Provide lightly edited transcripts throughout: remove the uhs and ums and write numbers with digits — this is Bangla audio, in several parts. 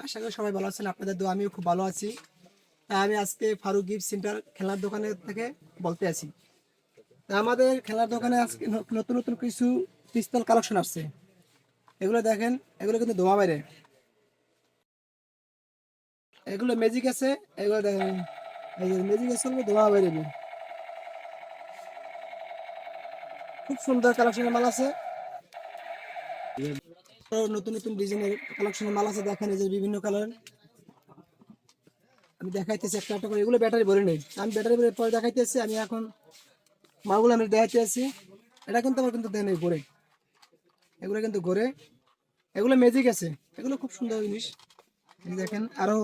আশা করি সবাই ভালো আছেন। আপনাদের দোয়া আমিও খুব ভালো আছি। আমি আজকে ফারুক গিফট সেন্টার খেলনার দোকানের থেকে বলতে আছি। আমাদের খেলনার দোকানে আজকে নতুন নতুন কিছু পিস্তল কালেকশন আসছে। এগুলো দেখেন, এগুলো কিন্তু ধোঁয়া বাইরে, এগুলো ম্যাজিক আছে। এগুলো দেখেন, এই যে ম্যাজিক আছে, ধোঁয়া বাইরে। খুব সুন্দর কালেকশনের মাল আছে। নতুন নতুন ডিজাইনের কালেকশনের মাল আছে। দেখেন এই যে বিভিন্ন কালার। আমি দেখাইতেছি একটা একটা করে। এগুলো ব্যাটারি ভরে নেই, আমি ব্যাটারি ভরে পরে দেখাইতেছি। আমি এখন মালগুলো আমি দেখাইতে আছি। এটা কিন্তু আমার কিন্তু দেয় নেই ঘরে, এগুলো কিন্তু ঘরে, এগুলো ম্যাজিক আছে। এগুলো খুব সুন্দর জিনিস। এই দেখেন আরো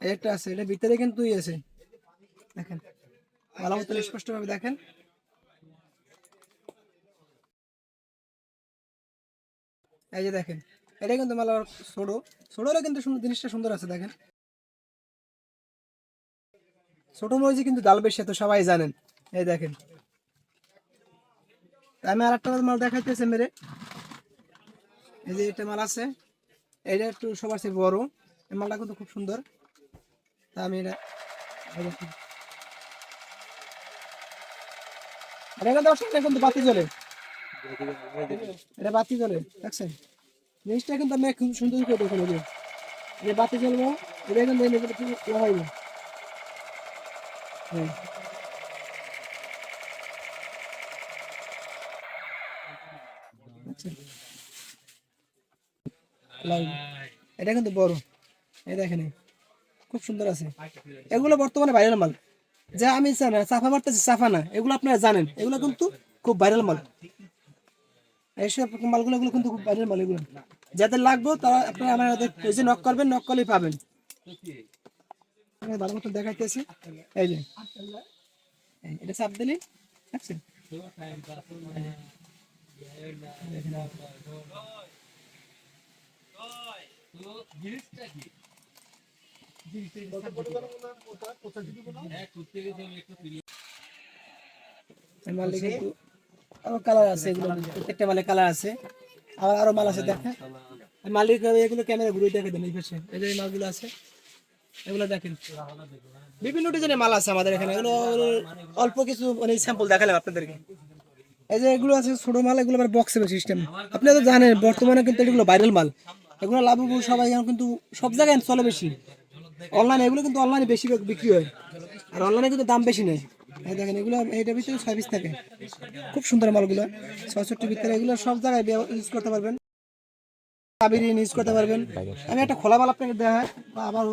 একটা আছে, এটা ভিতরে কিন্তু আছে। দেখেন ভালো মতো স্পষ্ট ভাবে দেখেন। এই যে দেখেন, এটা কিন্তু মালা ছোট ছোটরা কিন্তু সুন্দর, জিনিসটা সুন্দর আছে। দেখেন ছোট মরিচে কিন্তু ডাল বেশি, তো সবাই জানেন। এই দেখেন, আমি আর একটা মাল দেখাইতেছি মেরে। এই যে এটা মাল আছে, এটা একটু সবার চেয়ে বড়। এই মালটা কিন্তু খুব সুন্দর। তা আমি এটা, এই দেখেন, এটা কিন্তু আমার সামনে কিন্তু বাতি জ্বলে, এটা বাতি জ্বলে দেখছেন। জিনিসটা কিন্তু আমি খুব সুন্দর করে দেখেন। এই যে এটা বাতি জ্বলবো, এটা কিন্তু লাগাইবো। হ্যাঁ, আচ্ছা, লাগাইবো। এটা কিন্তু বড়, এই দেখেন খুব সুন্দর আছে। এগুলো বর্তমানে ভাইরাল মাল। যা আমি না চাফা মারতেছি, চাফা না, এগুলো আপনারা জানেন, এগুলো কিন্তু খুব ভাইরাল মাল। এইসব মালগুলো, এগুলো কিন্তু খুব ভাইরাল মাল। এগুলো যাদের লাগবে তারা আপনারা আমার পেজে নক করবেন, নক করলেই পাবেন। আমি ভালো মতো দেখাইতেছি। এই যে এটা চাপ দিলি, দেখছেন। এই মালে কিন্তু আরো কালার আছে, এগুলো প্রত্যেকটা মালে কালার আছে। আবার আরো মাল আছে দেখেন। মালিক এগুলো ক্যামেরা ঘুরে দেখে দেন। এই পাশে এই যে এই মালগুলো আছে, এগুলো দেখেন। বিভিন্ন ডিজাইনের মাল আছে আমাদের এখানে। এগুলো অল্প কিছু মানে স্যাম্পল দেখালাম আপনাদেরকে। এই যে এগুলো আছে ছোট মাল, এগুলো আবার বক্সের সিস্টেম। আপনি তো জানেন বর্তমানে কিন্তু এগুলো ভাইরাল মাল। এগুলো লাভবো সবাই, এখন কিন্তু সব জায়গায় চলে বেশি। অনলাইনে এগুলো কিন্তু অনলাইনে বেশি বিক্রি হয়, আর অনলাইনে কিন্তু দাম বেশি নেই। এই দেখেন এগুলো, এইটার ভিতরে 6 পিস থাকে। খুব সুন্দর মালগুলো, 66 ভিতরে। এগুলো সব জায়গায় ইউজ করতে পারবেন, চাবি ইউজ করতে পারবেন। আমি একটা খোলা মাল আপনাকে দেওয়া হয় বা আবার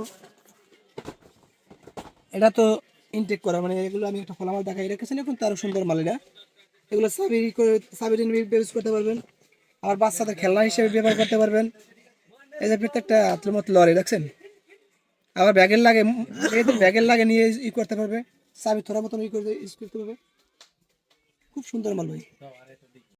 এটা তো ইনটেক করা, মানে এগুলো আমি একটা খোলা মাল দেখাই রেখেছি, কিন্তু আরো সুন্দর মাল এটা। এগুলো চাবি করে, চাবি ইউজ করতে পারবেন, আবার বাচ্চাদের খেলনা হিসেবে ব্যবহার করতে পারবেন। এই যে প্রত্যেকটা হাতের মতো লরি দেখছেন। আবার ব্যাগের লাগে, এদের ব্যাগের লাগে নিয়ে করতে পারবে। চাবি থোড়া মতন করে ইউজ করতে পারবে। খুব সুন্দর মাল ভাই।